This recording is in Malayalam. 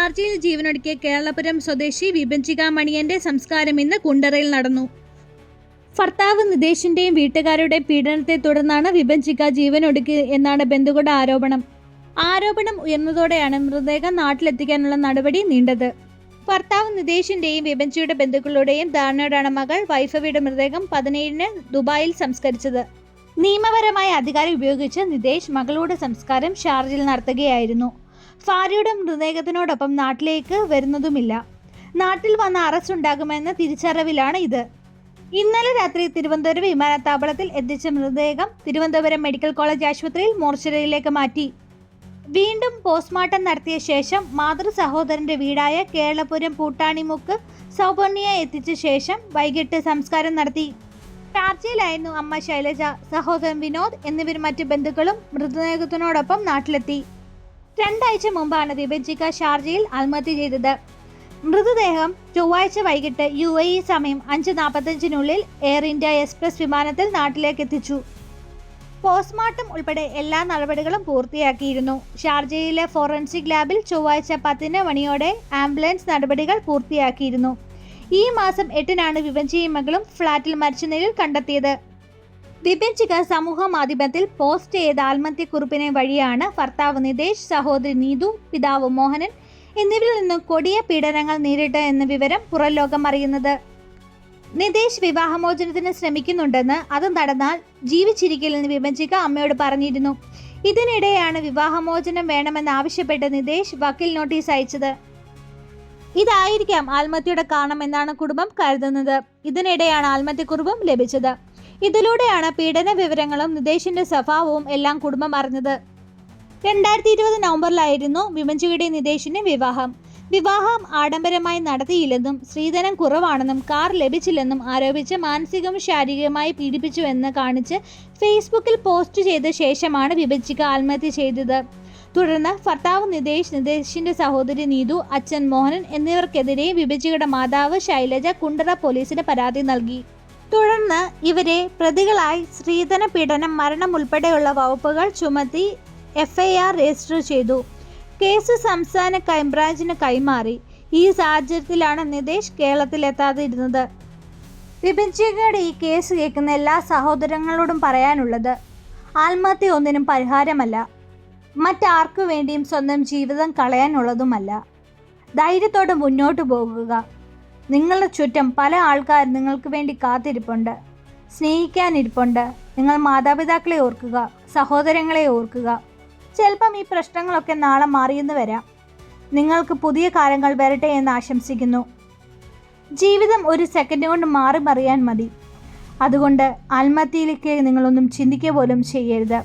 ഷാർജയിൽ ജീവനൊടുക്കിയ കേരളപുരം സ്വദേശി വിഭജിക മണിയന്റെ സംസ്കാരം ഇന്ന് കുണ്ടറയിൽ നടന്നു. ഭർത്താവ് നിതേഷിന്റെയും വീട്ടുകാരുടെയും പീഡനത്തെ തുടർന്നാണ് വിഭജിക ജീവനൊടുക്കി എന്നാണ് ബന്ധുക്കളുടെ ആരോപണം ഉയർന്നതോടെയാണ് മൃതദേഹം നാട്ടിലെത്തിക്കാനുള്ള നടപടി നീണ്ടത്. ഭർത്താവ് നിതേഷിന്റെയും വിഭജിയുടെ ബന്ധുക്കളുടെയും ധാരണയോടാണ് മകൾ വൈഭവിയുടെ മൃതദേഹം 17-ന് ദുബായിൽ സംസ്കരിച്ചത്. നിയമപരമായ അധികാരം ഉപയോഗിച്ച് നിതേഷ് മകളുടെ സംസ്കാരം ഷാർജയിൽ നടത്തുകയായിരുന്നു. ഭാര്യയുടെ മൃതദേഹത്തിനോടൊപ്പം നാട്ടിലേക്ക് വരുന്നതുമില്ല. നാട്ടിൽ വന്ന അറസ്റ്റ് ഉണ്ടാകുമെന്ന തിരിച്ചറിവിലാണ് ഇത്. ഇന്നലെ രാത്രി തിരുവനന്തപുരം വിമാനത്താവളത്തിൽ എത്തിച്ച മൃതദേഹം തിരുവനന്തപുരം മെഡിക്കൽ കോളേജ് ആശുപത്രിയിൽ മോർച്ചറിയിലേക്ക് മാറ്റി. വീണ്ടും പോസ്റ്റ്മോർട്ടം നടത്തിയ ശേഷം മാതൃ സഹോദരന്റെ വീടായ കേരളപുരം പൂട്ടാണിമുക്ക് സൗപർണിയ എത്തിച്ച ശേഷം വൈകിട്ട് സംസ്കാരം നടത്തി. ഷാർജയിലായിരുന്നു അമ്മ ശൈലജ, സഹോദരൻ വിനോദ് എന്നിവരും മറ്റു ബന്ധുക്കളും മൃതദേഹത്തിനോടൊപ്പം നാട്ടിലെത്തി. 2 ആഴ്ച മുമ്പാണ് വിഭജിക ഷാർജയിൽ ആത്മഹത്യ ചെയ്തത്. മൃതദേഹം ചൊവ്വാഴ്ച വൈകിട്ട് UAE സമയം 5:45-നുള്ളിൽ എയർ ഇന്ത്യ എക്സ്പ്രസ് വിമാനത്തിൽ നാട്ടിലേക്ക് എത്തിച്ചു. പോസ്റ്റ്മോർട്ടം ഉൾപ്പെടെ എല്ലാ നടപടികളും പൂർത്തിയാക്കിയിരുന്നു. ഷാർജയിലെ ഫോറൻസിക് ലാബിൽ ചൊവ്വാഴ്ച 10 മണിയോടെ ആംബുലൻസ് നടപടികൾ പൂർത്തിയാക്കിയിരുന്നു. ഈ മാസം 8-നാണ് വിഭജിയും മകളും ഫ്ളാറ്റിൽ മരിച്ച നിലയിൽ കണ്ടെത്തിയത്. വിഭജിക സമൂഹ മാധ്യമത്തിൽ പോസ്റ്റ് ചെയ്ത ആത്മഹത്യക്കുറിപ്പിനെ വഴിയാണ് ഭർത്താവ് നിതേഷ്, സഹോദരി നീതു, പിതാവ് മോഹനൻ എന്നിവരിൽ നിന്നും കൊടിയ പീഡനങ്ങൾ നേരിട്ട എന്ന വിവരം പുറം ലോകം അറിയുന്നത്. നിതേഷ് വിവാഹമോചനത്തിന് ശ്രമിക്കുന്നുണ്ടെന്ന്, അത് നടന്നാൽ ജീവിച്ചിരിക്കില്ലെന്ന് വിഭജിക അമ്മയോട് പറഞ്ഞിരുന്നു. ഇതിനിടെയാണ് വിവാഹമോചനം വേണമെന്നാവശ്യപ്പെട്ട് നിതേഷ് വക്കീൽ നോട്ടീസ് അയച്ചത്. ഇതായിരിക്കാം ആത്മഹത്യയുടെ കാരണമെന്നാണ് കുടുംബം കരുതുന്നത്. ഇതിനിടെയാണ് ആത്മഹത്യക്കുറിപ്പും ലഭിച്ചത്. ഇതിലൂടെയാണ് പീഡന വിവരങ്ങളും നിതേഷിന്റെ സ്വഭാവവും എല്ലാം കുടുംബം അറിഞ്ഞത്. 2020 നവംബറിലായിരുന്നു വിഭജിയുടെയും നിതേഷിന്റെ വിവാഹം ആഡംബരമായി നടത്തിയില്ലെന്നും സ്ത്രീധനം കുറവാണെന്നും കാർ ലഭിച്ചില്ലെന്നും ആരോപിച്ച് മാനസികവും ശാരീരികമായി പീഡിപ്പിച്ചുവെന്ന് കാണിച്ച് ഫേസ്ബുക്കിൽ പോസ്റ്റ് ചെയ്ത ശേഷമാണ് വിഭജിക ആത്മഹത്യ ചെയ്തത്. തുടർന്ന് ഭർത്താവ് നിതേഷിന്റെ സഹോദരി നീതു, അച്ഛൻ മോഹനൻ എന്നിവർക്കെതിരെ വിഭജിയുടെ മാതാവ് ശൈലജ കുണ്ടറ പോലീസിന് പരാതി നൽകി. തുടർന്ന് ഇവരെ പ്രതികളായി സ്ത്രീധന പീഡനം, മരണം ഉൾപ്പെടെയുള്ള വകുപ്പുകൾ ചുമത്തി FIR രജിസ്റ്റർ ചെയ്തു. കേസ് സംസ്ഥാന ക്രൈംബ്രാഞ്ചിന് കൈമാറി. ഈ സാഹചര്യത്തിലാണ് നിതേഷ് കേരളത്തിലെത്താതിരുന്നത്. വിഭജികയുടെ ഈ കേസ് കേൾക്കുന്ന എല്ലാ സഹോദരങ്ങളോടും പറയാനുള്ളത്, ആത്മഹത്യ ഒന്നിനും പരിഹാരമല്ല, മറ്റാർക്കു വേണ്ടിയും സ്വന്തം ജീവിതം കളയാനുള്ളതുമല്ല. ധൈര്യത്തോടെ മുന്നോട്ട് പോകുക. നിങ്ങളുടെ ചുറ്റും പല ആൾക്കാർ നിങ്ങൾക്ക് വേണ്ടി കാത്തിരിപ്പുണ്ട്, സ്നേഹിക്കാനിരിപ്പുണ്ട്. നിങ്ങൾ മാതാപിതാക്കളെ ഓർക്കുക, സഹോദരങ്ങളെ ഓർക്കുക. ചിലപ്പം ഈ പ്രശ്നങ്ങളൊക്കെ നാളെ മാറിയെന്ന് വരാം. നിങ്ങൾക്ക് പുതിയ കാലങ്ങൾ വരട്ടെ എന്ന് ആശംസിക്കുന്നു. ജീവിതം ഒരു സെക്കൻഡ് കൊണ്ട് മാറി മറിയാൻ മതി. അതുകൊണ്ട് ആത്മഹത്യയിലേക്ക് നിങ്ങളൊന്നും ചിന്തിക്കുക പോലും ചെയ്യരുത്.